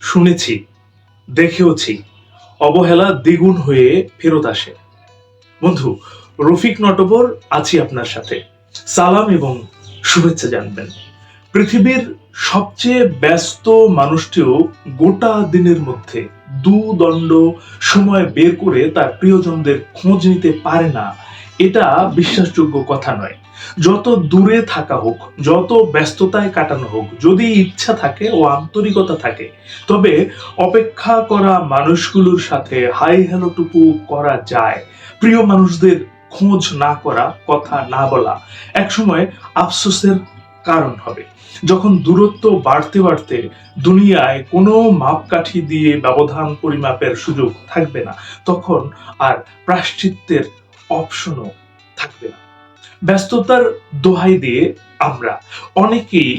শুনেছি, দেখেওছি, অবহেলা দ্বিগুণ হয়ে ফেরত আসে। বন্ধু রফিক নটবর আছি আপনার সাথে। সালাম এবং শুভেচ্ছা জানবেন। পৃথিবীর সবচেয়ে ব্যস্ত মানুষটিও গোটা দিনের মধ্যে দুদণ্ড সময় বের করে তার প্রিয়জনদের খোঁজ নিতে পারে না, এটা বিশ্বাসযোগ্য কথা নয়। যত দূরে থাকা হোক, যত ব্যস্ততায় কাটানো হোক, যদি ইচ্ছা থাকে ও আন্তরিকতা থাকে, তবে অপেক্ষা করা মানুষগুলোর সাথে হাই হ্যালোটুকু করা যায়। প্রিয় মানুষদের খোঁজ না করা, কথা না বলা একসময় আফসোসের কারণ হবে। যখন দূরত্ব বাড়তে বাড়তে দুনিয়ায় কোনো মাপকাঠি দিয়ে ব্যবধান পরিমাপের সুযোগ থাকবে না, তখন আর প্রায়শ্চিত্তের অপশনও থাকবে না। ব্যস্ততার দোহাই দিয়ে আমরা অনেকেই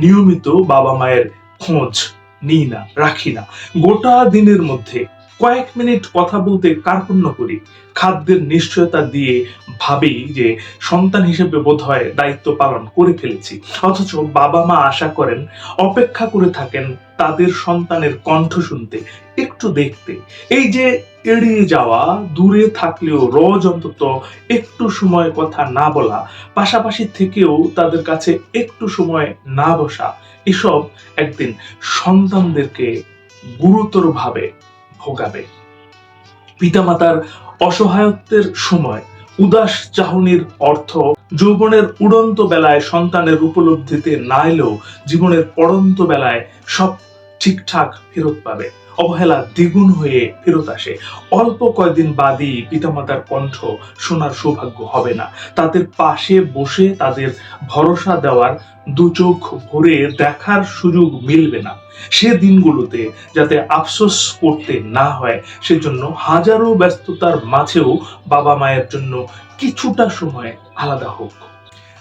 নিয়মিত বাবা মায়ের খোঁজ নিই না, রাখি না। গোটা দিনের মধ্যে কয়েক মিনিট কথা বলতে কার্পণ্য করি, খাদ্যের নিশ্চয়তা দিয়ে ভাবি যে সন্তান হিসেবে বোধহয় দায়িত্ব পালন করে ফেলেছি। অথচ বাবা মা আশা করেন, অপেক্ষা করে থাকেন তাদের সন্তানের কণ্ঠ শুনতে, একটু দেখতে। এই যে এড়িয়ে যাওয়া, দূরে থাকলেও রোজ অন্তত একটু সময় কথা না বলা, পাশাপাশি থেকেও তাদের কাছে একটু সময় না বসা, এসব একদিন সন্তানদেরকে গুরুতরভাবে ভোগাবে। পিতামাতার অসহায়ত্বের সময় উদাস চাহনির অর্থ যৌবনের উড়ন্ত বেলায় সন্তানের উপলব্ধিতে না এলেও জীবনের পড়ন্ত বেলায় সব ঠিকঠাক ফেরত পাবে। অবহেলা দ্বিগুণ হয়ে ফেরত আসে। অল্প কয়েকদিন বাদই পিতামাতার কণ্ঠ শোনার সৌভাগ্য হবে না, তাদের পাশে বসে তাদের ভরসা দেওয়ার, দু চোখ ভরে দেখার সুযোগ মিলবে না। সে দিনগুলোতে যাতে আফসোস করতে না হয়, সেজন্য হাজারো ব্যস্ততার মাঝেও বাবা মায়ের জন্য কিছুটা সময় আলাদা হোক।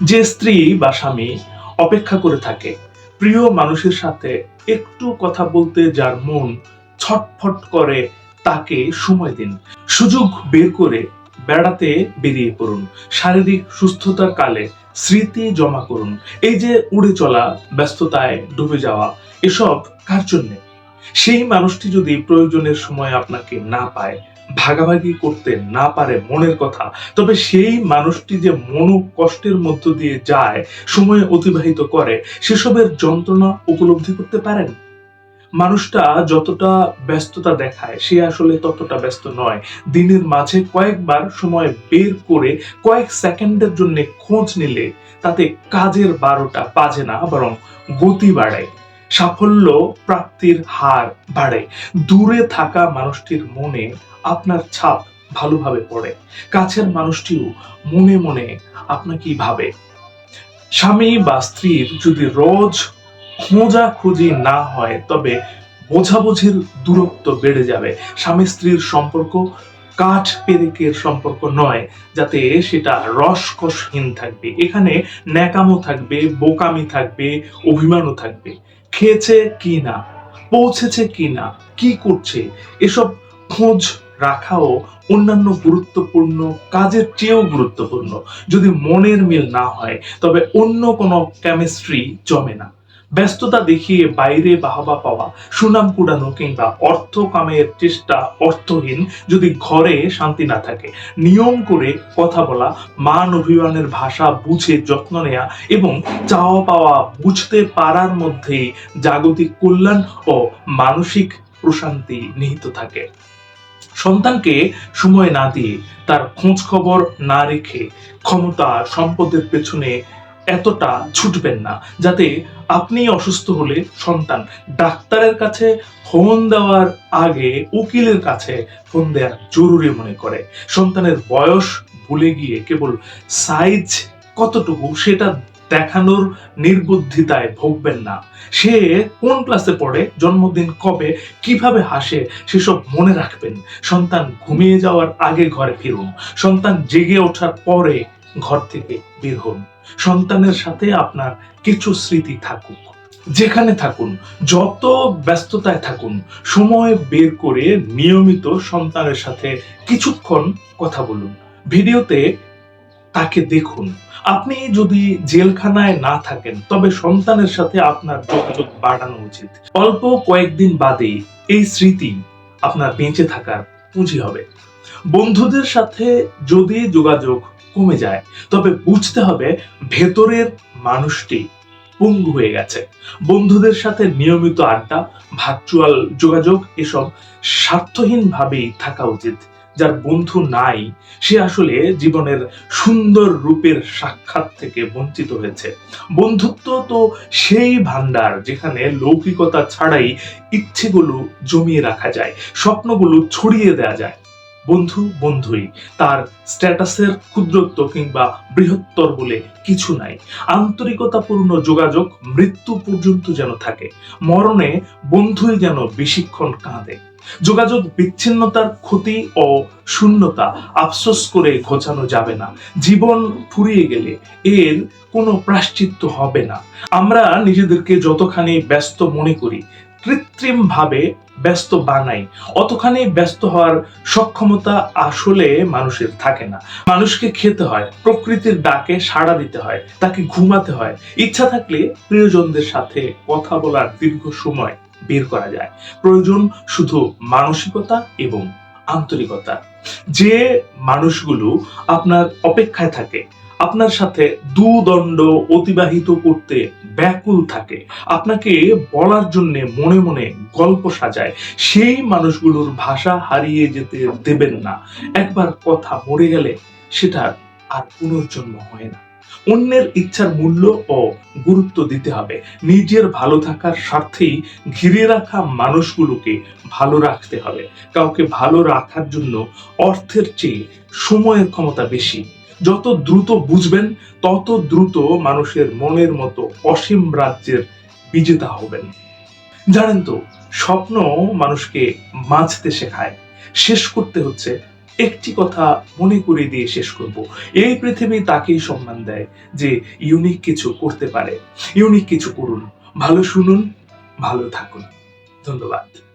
যে স্ত্রী বা স্বামী অপেক্ষা করে থাকে প্রিয় মানুষের সাথে একটু কথা বলতে, যার মন ছটফট করে, তাকে সময় দিন। সুযোগ বের করে বেড়াতে বেরিয়ে পড়ুন। শারীরিক সুস্থতার কালে স্মৃতি জমা করুন। এই যে উড়ে চলা, ব্যস্ততায় ডুবে যাওয়া, এসব কার জন্যে? সেই মানুষটি যদি প্রয়োজনের সময় আপনাকে না পায়, ভাগাভাগি করতে না পারে মনের কথা, তবে সেই মানুষটি যে মন কষ্টের মধ্য দিয়ে যায়, সময় অতিবাহিত করে, সেসবের যন্ত্রণা উপলব্ধি করতে পারেন? মানুষটা যতটা ব্যস্ততা দেখায়, সে আসলে ততটা ব্যস্ত নয়। দিনের মাঝে কয়েকবার সময় বের করে কয়েক সেকেন্ডের জন্য খোঁজ নিলে তাতে কাজের 12টা বাজে না, বরং গতি বাড়ে, সাফল্য প্রাপ্তির হার বাড়ে। দূরে থাকা মানুষটির মনে আপনার ছাপ ভালোভাবে পড়ে। কাছের মানুষটিও মনে মনে আপনাকেই ভাবে। স্বামী বা স্ত্রীর যদি রোজ খোঁজাখুঁজি না হয়, তবে বোঝাবুঝির দূরত্ব বেড়ে যাবে। স্বামী স্ত্রীর সম্পর্ক কাঠ পেরেকের সম্পর্ক নয়, যাতে সেটা রসকসহীন থাকবে। এখানে ন্যাকামো থাকবে, বোকামি থাকবে, অভিমানও থাকবে। খেয়েছে কি না, পৌঁছেছে কি না, কি করছে, এসব খোঁজ রাখাও অন্যান্য গুরুত্বপূর্ণ কাজের চেয়েও গুরুত্বপূর্ণ। যদি মনের মিল না হয়, তবে অন্য কোনো কেমিস্ট্রি জমে না। ব্যস্ততা দেখিয়ে বাইরে বাহবা পাওয়া, সুনাম কুড়ানো কিংবা অর্থ কামের চেষ্টা অর্থহীন যদি ঘরে শান্তি না থাকে। নিয়ম করে কথা বলা, মান অভিমানের ভাষা বুঝে যত্ন নেয়া এবং চাওয়া পাওয়া বুঝতে পারার মধ্যেই জাগতিক কল্যাণ ও মানসিক প্রশান্তি নিহিত থাকে। সন্তানকে সময় না দিয়ে, তার খোঁজ খবর না রেখে ক্ষমতা সম্পদের পেছনে এতটা ছুটবেন না, যাতে আপনি অসুস্থ হলে সন্তান ডাক্তারের কাছে ফোন দেওয়ার আগে উকিলের কাছে ফোন দেওয়া জরুরি মনে করে। সন্তানের বয়স ভুলে গিয়ে কেবল সাইজ কতটুকু সেটা দেখানোর নির্বুদ্ধিতায় ভোগবেন না। সে কোন ক্লাসে পড়ে, জন্মদিন কবে, কিভাবে হাসে, সেসব মনে রাখবেন। সন্তান ঘুমিয়ে যাওয়ার আগে ঘরে ফিরুন। সন্তান জেগে ওঠার পরে ঘর থেকে বের হন। সন্তানের সাথে আপনার কিছু স্মৃতি থাকুক। যেখানে থাকুন, যত ব্যস্ততায় থাকুন, সময় বের করে নিয়মিত সন্তানের সাথে কিছুক্ষণ কথা বলুন। ভিডিওতে তাকে দেখুন, আপনি যদি জেলখানায় না থাকেন তবে সন্তানের সাথে আপনার যোগাযোগ বাড়ানো উচিত। অল্প কয়েকদিন বাদেই এই স্মৃতি আপনার বেঁচে থাকার পুঁজি হবে। বন্ধুদের সাথে যদি যোগাযোগ কমে যায় তবে বুঝতে হবে ভেতরের মানুষটি পঙ্গু হয়ে গেছে। বন্ধুদের সাথে নিয়মিত আড্ডা, ভার্চুয়াল যোগাযোগ এসব স্বার্থহীন ভাবেই থাকা উচিত। যার বন্ধু নাই সে আসলে জীবনের সুন্দর রূপের সাক্ষাৎ থেকে বঞ্চিত হয়েছে। বন্ধুত্ব তো সেই ভান্ডার যেখানে লৌকিকতা ছাড়াই ইচ্ছেগুলো জমিয়ে রাখা যায়, স্বপ্নগুলো ছড়িয়ে দেওয়া যায়। বন্ধু বন্ধুই, তার স্ট্যাটাসের ক্ষুদ্রত্ব কিংবা বৃহত্তর বলে কিছু নাই। আন্তরিকতাপূর্ণ যোগাযোগ মৃত্যু পর্যন্ত যেন থাকে। মরণে বন্ধুই যেন বেশিক্ষণ কাঁদে। যোগাযোগ বিচ্ছিন্নতার ক্ষতি ও শূন্যতা আফসোস করে ঘোচানো যাবে না। জীবন ফুরিয়ে গেলে এর কোনো প্রায়শ্চিত্ত হবে না। আমরা নিজেদেরকে যতখানি ব্যস্ত মনে করি, কৃত্রিম ভাবে ব্যস্ত বানাই, অতখানি ব্যস্ত হওয়ার সক্ষমতা আসলে মানুষের থাকে না। মানুষকে খেতে হয়, প্রকৃতির ডাকে সাড়া দিতে হয়, তাকে ঘুমাতে হয়, ইচ্ছা থাকলে প্রিয়জনদের সাথে কথা বলার দীর্ঘ সময় বের করা যায়। প্রয়োজন শুধু মানসিকতা এবং আন্তরিকতা। যে মানুষগুলো আপনার অপেক্ষায় থাকে, আপনার সাথে দুদণ্ড অতিবাহিত করতে ব্যাকুল থাকে, আপনাকে বলার জন্য মনে মনে গল্প সাজায়, সেই মানুষগুলোর ভাষা হারিয়ে যেতে দেবেন না। একবার কথা মরে গেলে সেটা আর পুনর্জন্ম হয় না। অন্যের ইচ্ছার মূল্য ও গুরুত্ব দিতে হবে। নিজের ভালো থাকার স্বার্থেই ঘিরে রাখা মানুষগুলোকে ভালো রাখতে হবে। কাউকে ভালো রাখার জন্য অর্থের চেয়ে সময়ের ক্ষমতা বেশি। যত দ্রুত বুঝবেন তত দ্রুত মানুষের মনের মতো অসীম রাজ্যের বিজেতা হবেন। জানেন তো, স্বপ্ন মানুষকে বাঁচতে শেখায়। শেষ করতে হচ্ছে একটি কথা মনে করে দিয়ে শেষ করব। এই পৃথিবী তাকেই সম্মান দেয় যে ইউনিক কিছু করতে পারে। ইউনিক কিছু করুন, ভালো শুনুন, ভালো থাকুন। ধন্যবাদ।